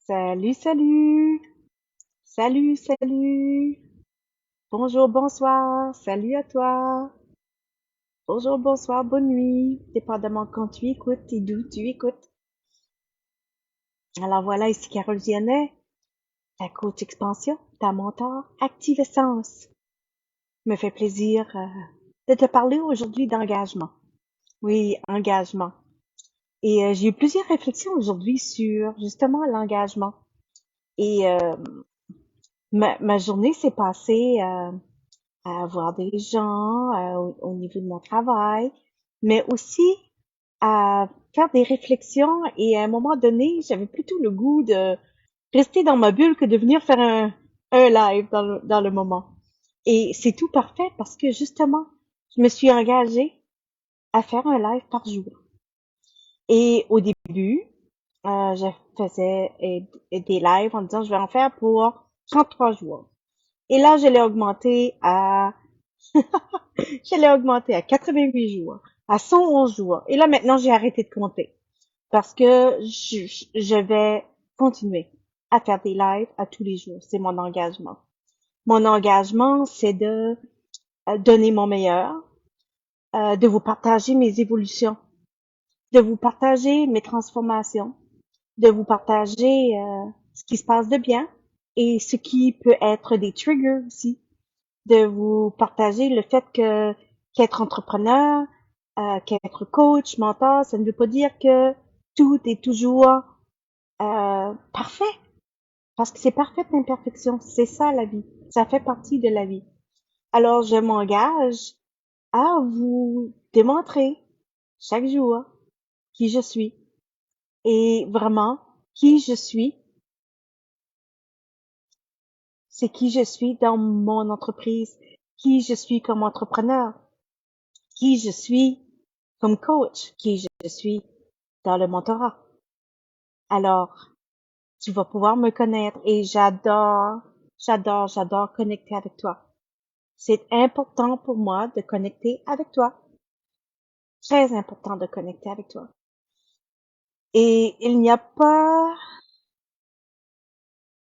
Salut, salut, salut, salut. Bonjour, bonsoir, salut à toi. Bonjour, bonsoir, bonne nuit, dépendamment quand tu écoutes et d'où tu écoutes. Alors voilà, ici Carole Giannet, ta coach expansion, ta mentor, Active Essence. Me fait plaisir de te parler aujourd'hui d'engagement. Oui, engagement. Et j'ai eu plusieurs réflexions aujourd'hui sur justement l'engagement. Et ma journée s'est passée à voir des gens au niveau de mon travail, mais aussi à faire des réflexions et à un moment donné, j'avais plutôt le goût de rester dans ma bulle que de venir faire un live dans le moment. Et c'est tout parfait parce que justement, je me suis engagée à faire un live par jour. Et au début, je faisais des lives en disant je vais en faire pour 33 jours. Et là, je l'ai augmenté à 88 jours, à 111 jours. Et là, maintenant, j'ai arrêté de compter parce que je vais continuer à faire des lives à tous les jours. C'est mon engagement. Mon engagement, c'est de donner mon meilleur, de vous partager mes évolutions, de vous partager mes transformations, de vous partager ce qui se passe de bien et ce qui peut être des triggers aussi, de vous partager le fait que qu'être entrepreneur, qu'être coach, mentor, ça ne veut pas dire que tout est toujours parfait, parce que c'est parfaite l'imperfection, c'est ça la vie, ça fait partie de la vie. Alors je m'engage à vous démontrer chaque jour qui je suis et vraiment qui je suis, c'est qui je suis dans mon entreprise, qui je suis comme entrepreneur, qui je suis comme coach, qui je suis dans le mentorat. Alors, tu vas pouvoir me connaître et j'adore connecter avec toi. C'est important pour moi de connecter avec toi. Très important de connecter avec toi. Et il n'y a pas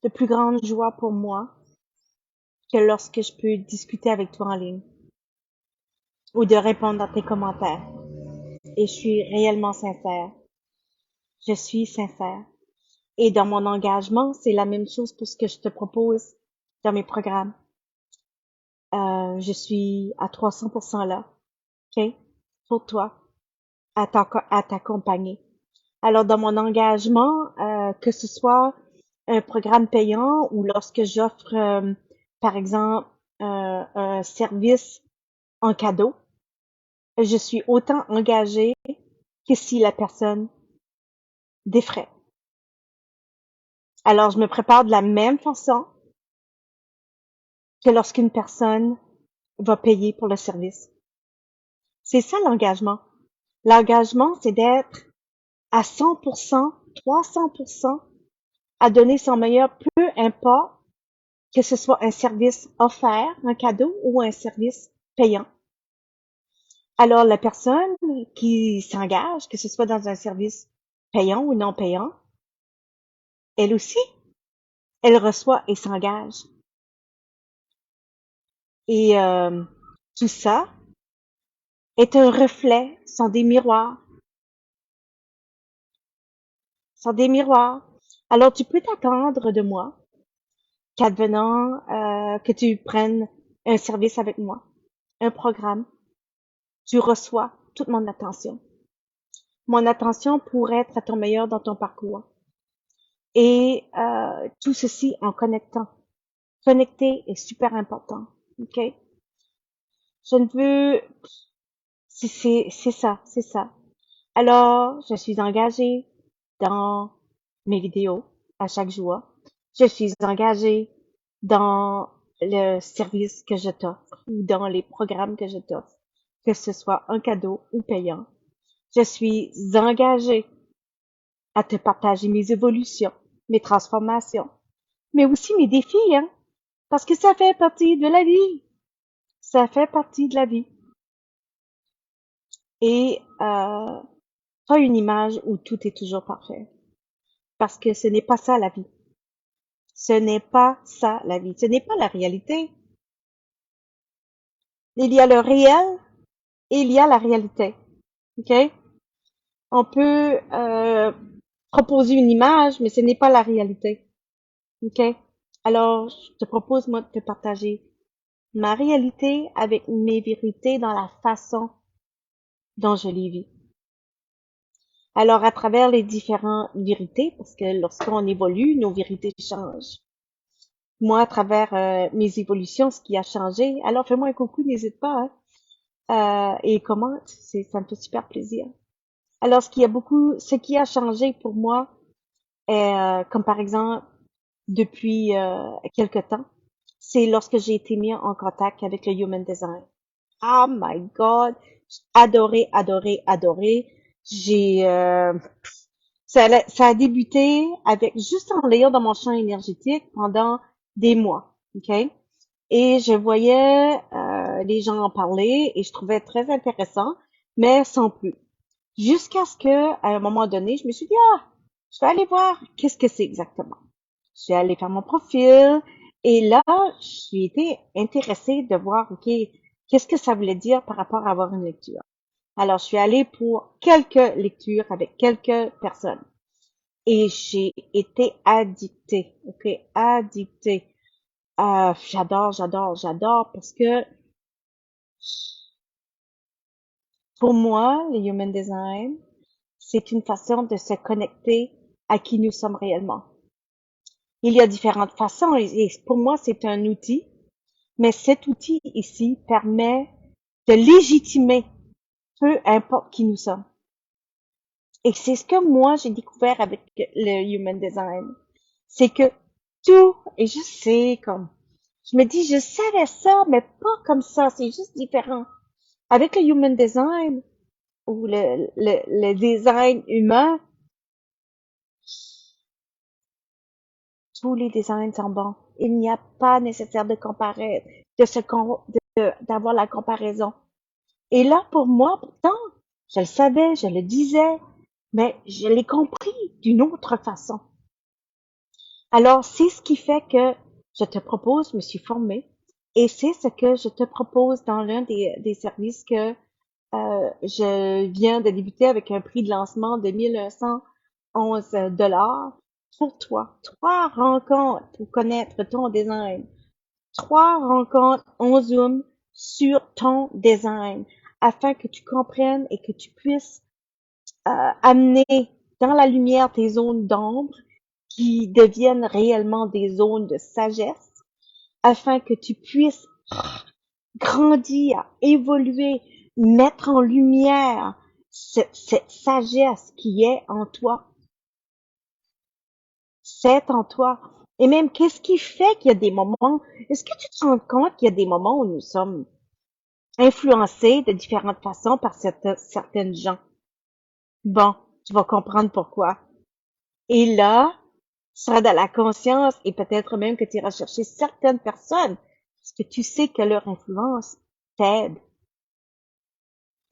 de plus grande joie pour moi que lorsque je peux discuter avec toi en ligne ou de répondre à tes commentaires. Et je suis réellement sincère. Je suis sincère. Et dans mon engagement, c'est la même chose pour ce que je te propose dans mes programmes. Je suis à 300% là, ok, pour toi, à t'accompagner. Alors, dans mon engagement, que ce soit un programme payant ou lorsque j'offre, par exemple, un service en cadeau, je suis autant engagée que si la personne défraie. Alors, je me prépare de la même façon que lorsqu'une personne va payer pour le service. C'est ça l'engagement. L'engagement, c'est d'être à 100%, 300% à donner son meilleur, peu importe que ce soit un service offert, un cadeau ou un service payant. Alors, la personne qui s'engage, que ce soit dans un service payant ou non payant, elle aussi, elle reçoit et s'engage. Et tout ça est un reflet, sont des miroirs. Alors, tu peux t'attendre de moi qu'advenant que tu prennes un service avec moi, un programme, tu reçois toute mon attention. Mon attention pour être à ton meilleur dans ton parcours. Et tout ceci en connectant. Connecter est super important. OK? Je ne veux... C'est ça, c'est ça. Alors, je suis engagée dans mes vidéos à chaque jour. Je suis engagée dans le service que je t'offre ou dans les programmes que je t'offre, que ce soit un cadeau ou payant. Je suis engagée à te partager mes évolutions, mes transformations, mais aussi mes défis, hein, parce que ça fait partie de la vie. Ça fait partie de la vie. Et pas une image où tout est toujours parfait. parce que ce n'est pas ça la vie. Ce n'est pas ça la vie. Ce n'est pas la réalité. Il y a le réel et il y a la réalité. OK? On peut proposer une image, mais ce n'est pas la réalité. OK? Alors, je te propose, moi, de te partager ma réalité avec mes vérités dans la façon dont je les vis. Alors, à travers les différentes vérités, parce que lorsqu'on évolue, nos vérités changent. Moi, à travers mes évolutions, ce qui a changé, alors fais-moi un coucou, n'hésite pas, hein, et commente, ça me fait super plaisir. Alors, ce qui a changé pour moi, est, comme par exemple, depuis quelque temps, c'est lorsque j'ai été mis en contact avec le Human Design. Oh my God! J'ai adoré, adoré, adoré. J'ai ça a débuté avec juste en lire dans mon champ énergétique pendant des mois, OK? Et je voyais les gens en parler et je trouvais très intéressant, mais sans plus. Jusqu'à ce que, à un moment donné, je me suis dit, ah, je vais aller voir qu'est-ce que c'est exactement. Je suis allée faire mon profil et là, j'ai été intéressée de voir, OK, qu'est-ce que ça voulait dire par rapport à avoir une lecture. Alors, je suis allée pour quelques lectures avec quelques personnes et j'ai été addictée, OK, addictée. J'adore, j'adore, j'adore parce que pour moi, le Human Design, c'est une façon de se connecter à qui nous sommes réellement. Il y a différentes façons et pour moi, c'est un outil, mais cet outil ici permet de légitimer peu importe qui nous sommes. Et c'est ce que moi, j'ai découvert avec le Human Design. C'est que tout, et je sais comme, je me dis, je savais ça, mais pas comme ça, c'est juste différent. Avec le Human Design, ou le design humain, tous les designs sont bons. Il n'y a pas nécessaire de comparer, d'avoir la comparaison. Et là, pour moi, pourtant, je le savais, je le disais, mais je l'ai compris d'une autre façon. Alors, c'est ce qui fait que je te propose, je me suis formée, et c'est ce que je te propose dans l'un des services que je viens de débuter avec un prix de lancement de 1111 dollars pour toi. 3 rencontres pour connaître ton design. 3 rencontres en Zoom sur ton design afin que tu comprennes et que tu puisses amener dans la lumière tes zones d'ombre qui deviennent réellement des zones de sagesse afin que tu puisses grandir, évoluer, mettre en lumière cette sagesse qui est en toi. C'est en toi. Et même, qu'est-ce qui fait qu'il y a des moments, est-ce que tu te rends compte qu'il y a des moments où nous sommes influencés de différentes façons par certaines gens? Bon, tu vas comprendre pourquoi. Et là, tu seras dans la conscience et peut-être même que tu iras chercher certaines personnes parce que tu sais que leur influence t'aide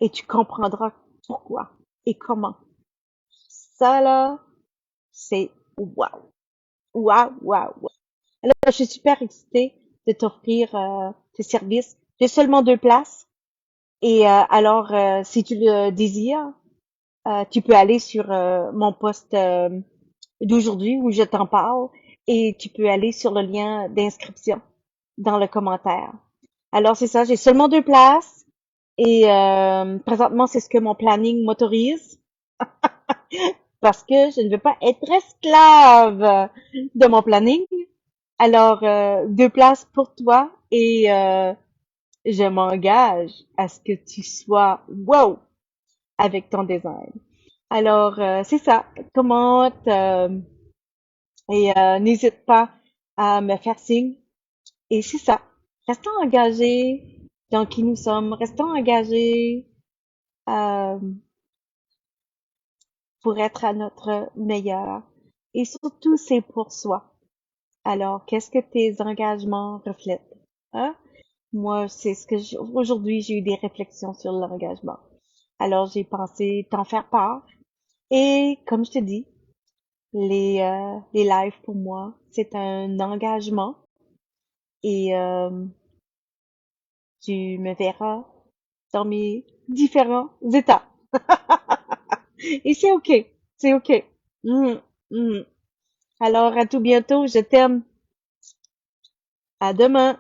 et tu comprendras pourquoi et comment. Ça là, c'est waouh, waouh, waouh, waouh. Alors, je suis super excitée de t'offrir tes services. J'ai seulement 2 places et alors, si tu le désires, tu peux aller sur mon post d'aujourd'hui où je t'en parle et tu peux aller sur le lien d'inscription dans le commentaire. Alors, c'est ça, j'ai seulement 2 places et présentement, c'est ce que mon planning m'autorise parce que je ne veux pas être esclave de mon planning. Alors, 2 places pour toi et je m'engage à ce que tu sois wow avec ton design. Alors, c'est ça. Commente et n'hésite pas à me faire signe. Et c'est ça. Restons engagés dans qui nous sommes. Restons engagés euh, pour être à notre meilleur. Et surtout, c'est pour soi. Alors, qu'est-ce que tes engagements reflètent? Hein? Moi, c'est ce que aujourd'hui, j'ai eu des réflexions sur l'engagement. Alors, j'ai pensé t'en faire part. Et comme je te dis, Les lives pour moi, c'est un engagement et tu me verras dans mes différents états. Et c'est OK, c'est OK. Mhm, mhm. Alors, à tout bientôt, je t'aime. À demain.